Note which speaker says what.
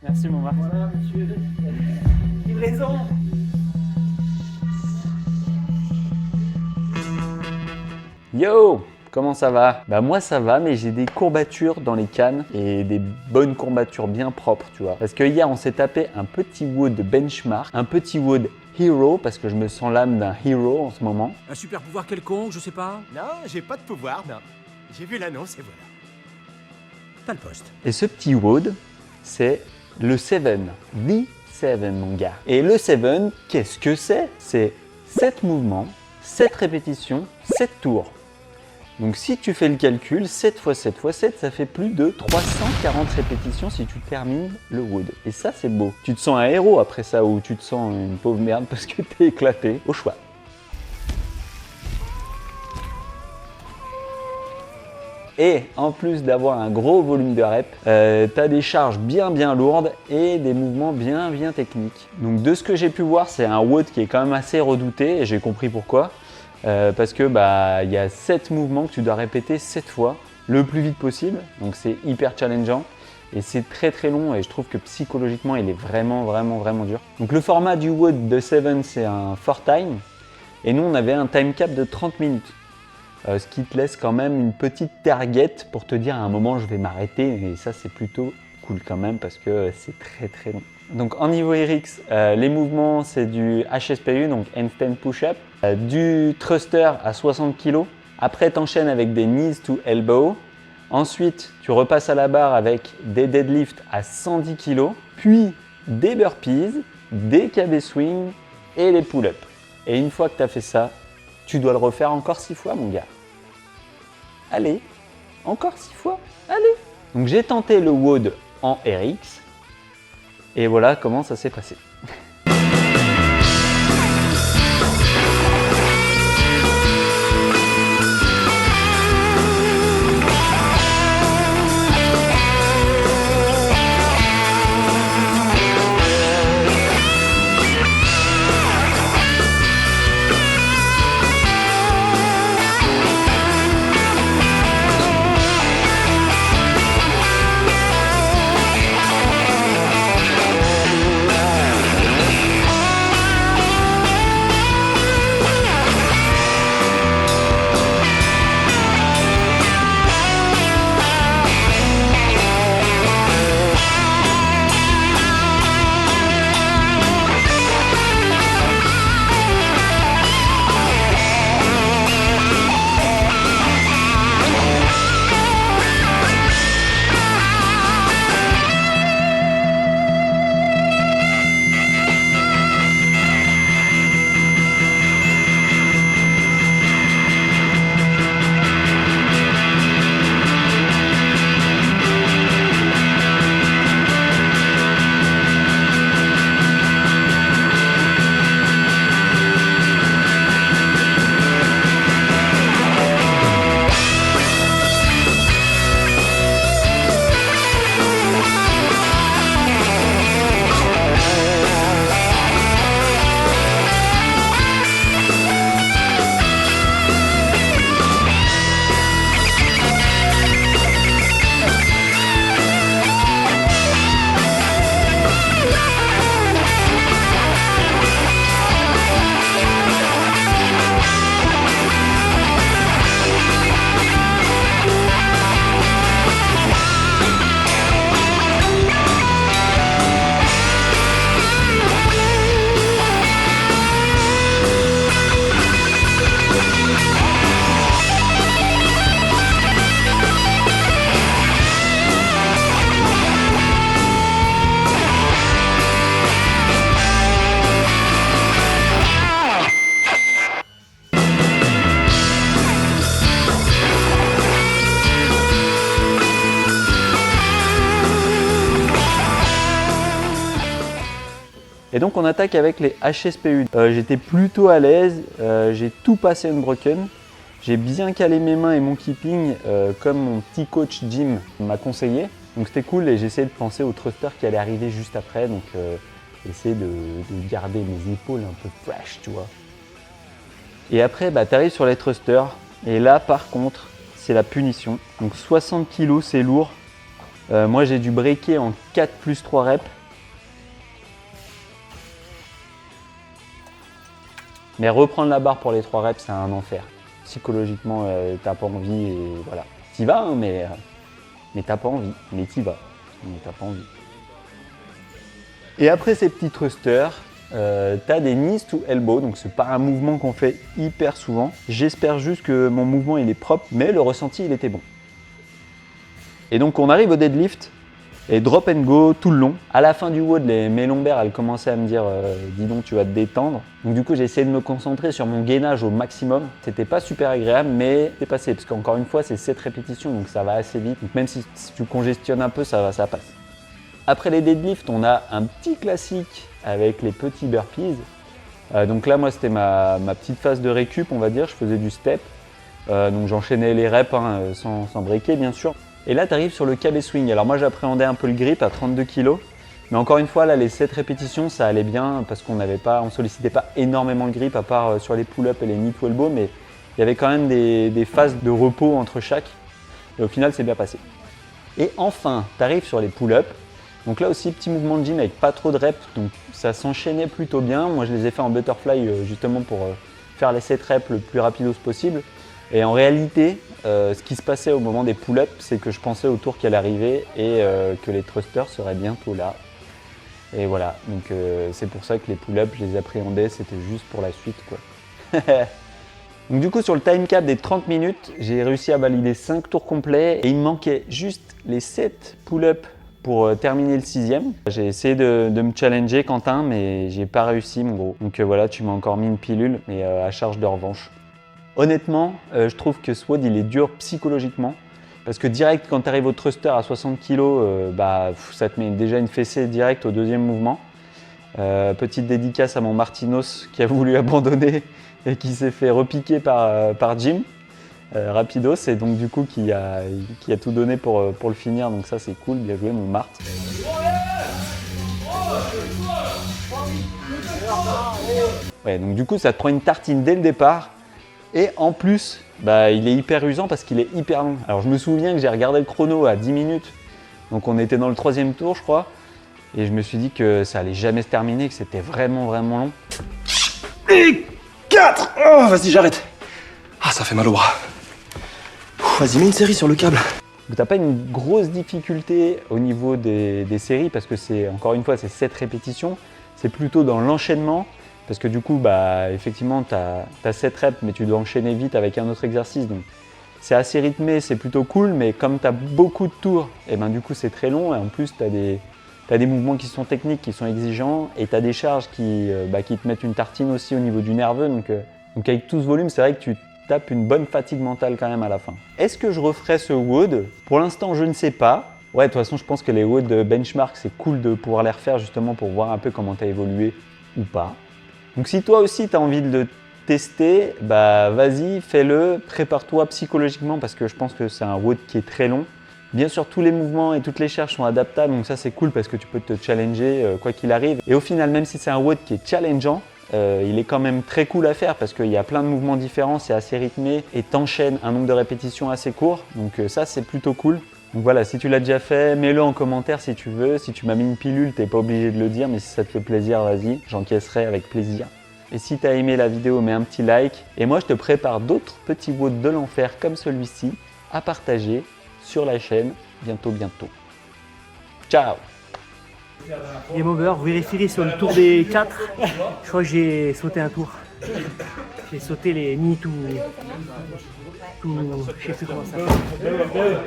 Speaker 1: Merci mon Marc.
Speaker 2: Voilà, monsieur. Livraison.
Speaker 1: Yo! Comment ça va? Bah moi ça va, mais j'ai des courbatures dans les cannes et des bonnes courbatures bien propres, tu vois. Parce que hier on s'est tapé un petit wood benchmark, un petit wood hero, parce que je me sens l'âme d'un hero en ce moment.
Speaker 3: Un super pouvoir quelconque, je sais pas.
Speaker 2: Non, j'ai pas de pouvoir, non. J'ai vu l'annonce et voilà.
Speaker 3: T'as le poste.
Speaker 1: Et ce petit wood, c'est le 7, the 7 mon gars. Et le 7, qu'est-ce que c'est? C'est 7 mouvements, 7 répétitions, 7 tours. Donc si tu fais le calcul, 7 x 7 x 7, ça fait plus de 340 répétitions si tu termines le wood. Et ça, c'est beau. Tu te sens un héros après ça ou tu te sens une pauvre merde parce que t'es éclaté. Au choix. Et en plus d'avoir un gros volume de reps, t'as des charges bien lourdes et des mouvements bien techniques. Donc de ce que j'ai pu voir, c'est un wood qui est quand même assez redouté et j'ai compris pourquoi. Parce que y a 7 mouvements que tu dois répéter 7 fois le plus vite possible, donc c'est hyper challengeant et c'est très long et je trouve que psychologiquement il est vraiment dur. Donc le format du wood de 7 c'est un 4 time et nous on avait un time cap de 30 minutes, ce qui te laisse quand même une petite target pour te dire à un moment je vais m'arrêter et ça c'est plutôt cool quand même parce que c'est très long. Donc en niveau RX, les mouvements c'est du HSPU, donc handstand push-up, du thruster à 60 kg. Après t'enchaînes avec des knees to elbow. Ensuite tu repasses à la barre avec des deadlifts à 110 kg. Puis des burpees, des KB swing et des pull-ups. Et une fois que tu as fait ça, tu dois le refaire encore 6 fois mon gars. Allez, encore 6 fois, allez. Donc j'ai tenté le WOD en RX. Et voilà comment ça s'est passé. Et donc on attaque avec les HSPU. J'étais plutôt à l'aise, j'ai tout passé unbroken. J'ai bien calé mes mains et mon keeping comme mon petit coach Jim m'a conseillé. Donc c'était cool et j'ai essayé de penser au thruster qui allait arriver juste après. Donc essayer de garder mes épaules un peu fresh, tu vois. Et après, tu arrives sur les thrusters. Et là, par contre, c'est la punition. Donc 60 kg, c'est lourd. Moi j'ai dû breaker en 4 plus 3 reps. Mais reprendre la barre pour les 3 reps, c'est un enfer. Psychologiquement, t'as pas envie et voilà. T'y vas, hein, mais t'as pas envie. Mais t'y vas, mais t'as pas envie. Et après ces petits thrusters, t'as des knees to elbow, donc c'est pas un mouvement qu'on fait hyper souvent. J'espère juste que mon mouvement il est propre, mais le ressenti il était bon. Et donc on arrive au deadlift et drop and go tout le long. À la fin du WOD, mes lombaires elles commençaient à me dire dis donc tu vas te détendre. Donc du coup j'ai essayé de me concentrer sur mon gainage au maximum. C'était pas super agréable mais c'est passé parce qu'encore une fois c'est 7 répétitions donc ça va assez vite. Donc même si tu congestionnes un peu ça passe. Après les deadlifts on a un petit classique avec les petits burpees. Donc là moi c'était ma petite phase de récup on va dire. Je faisais du step. Donc j'enchaînais les reps hein, sans breaker bien sûr. Et là, tu arrives sur le KB swing. Alors moi, j'appréhendais un peu le grip à 32 kg. Mais encore une fois, là, les 7 répétitions, ça allait bien parce qu'on sollicitait pas énormément le grip à part sur les pull-ups et les knee to elbow. Mais il y avait quand même des phases de repos entre chaque. Et au final, c'est bien passé. Et enfin, tu arrives sur les pull-ups. Donc là aussi, petit mouvement de gym avec pas trop de reps. Donc ça s'enchaînait plutôt bien. Moi, je les ai fait en butterfly justement pour faire les 7 reps le plus rapidos possible. Et en réalité, ce qui se passait au moment des pull-ups, c'est que je pensais au tour qui allait arriver et que les thrusters seraient bientôt là. Et voilà, donc c'est pour ça que les pull-ups, je les appréhendais, c'était juste pour la suite, quoi. Donc du coup, sur le time cap des 30 minutes, j'ai réussi à valider 5 tours complets et il me manquait juste les 7 pull-ups pour terminer le 6e. J'ai essayé de me challenger, Quentin, mais j'ai pas réussi, mon gros. Donc voilà, tu m'as encore mis une pilule, mais à charge de revanche. Honnêtement, je trouve que ce WOD il est dur psychologiquement parce que direct quand tu arrives au thruster à 60 kg, ça te met déjà une fessée direct au deuxième mouvement. Petite dédicace à mon Martinos qui a voulu abandonner et qui s'est fait repiquer par Jim rapidos et donc du coup qui a tout donné pour le finir, donc ça c'est cool, bien joué mon Mart. Ouais, donc du coup ça te prend une tartine dès le départ. Et en plus, il est hyper usant parce qu'il est hyper long. Alors je me souviens que j'ai regardé le chrono à 10 minutes, donc on était dans le 3e tour je crois, et je me suis dit que ça allait jamais se terminer, que c'était vraiment long.
Speaker 4: Et 4 oh, vas-y j'arrête. Ah ça fait mal au bras. Vas-y mets une série sur le câble.
Speaker 1: T'as pas une grosse difficulté au niveau des séries parce que c'est, encore une fois, c'est 7 répétitions, c'est plutôt dans l'enchaînement. Parce que du coup, effectivement, tu as 7 reps, mais tu dois enchaîner vite avec un autre exercice. Donc, c'est assez rythmé, c'est plutôt cool, mais comme tu as beaucoup de tours, et du coup, c'est très long. Et en plus, tu as des mouvements qui sont techniques, qui sont exigeants, et tu as des charges qui te mettent une tartine aussi au niveau du nerveux. Donc avec tout ce volume, c'est vrai que tu tapes une bonne fatigue mentale quand même à la fin. Est-ce que je referai ce WOD? Pour l'instant, je ne sais pas. Ouais, de toute façon, je pense que les WOD benchmark, c'est cool de pouvoir les refaire justement pour voir un peu comment tu as évolué ou pas. Donc si toi aussi tu as envie de le tester, vas-y, fais-le, prépare-toi psychologiquement parce que je pense que c'est un WOD qui est très long. Bien sûr, tous les mouvements et toutes les charges sont adaptables, donc ça c'est cool parce que tu peux te challenger quoi qu'il arrive. Et au final, même si c'est un WOD qui est challengeant, il est quand même très cool à faire parce qu'il y a plein de mouvements différents, c'est assez rythmé et t'enchaînes un nombre de répétitions assez court. Donc ça c'est plutôt cool. Donc voilà, si tu l'as déjà fait, mets-le en commentaire si tu veux. Si tu m'as mis une pilule, t'es pas obligé de le dire, mais si ça te fait plaisir, vas-y, j'encaisserai avec plaisir. Et si tu as aimé la vidéo, mets un petit like. Et moi, je te prépare d'autres petits WOD de l'enfer comme celui-ci à partager sur la chaîne bientôt. Ciao!
Speaker 5: Game over, vous vérifierez sur le tour des 4. Je crois que j'ai sauté un tour. J'ai sauté les knee to... Je sais plus comment ça s'appelle.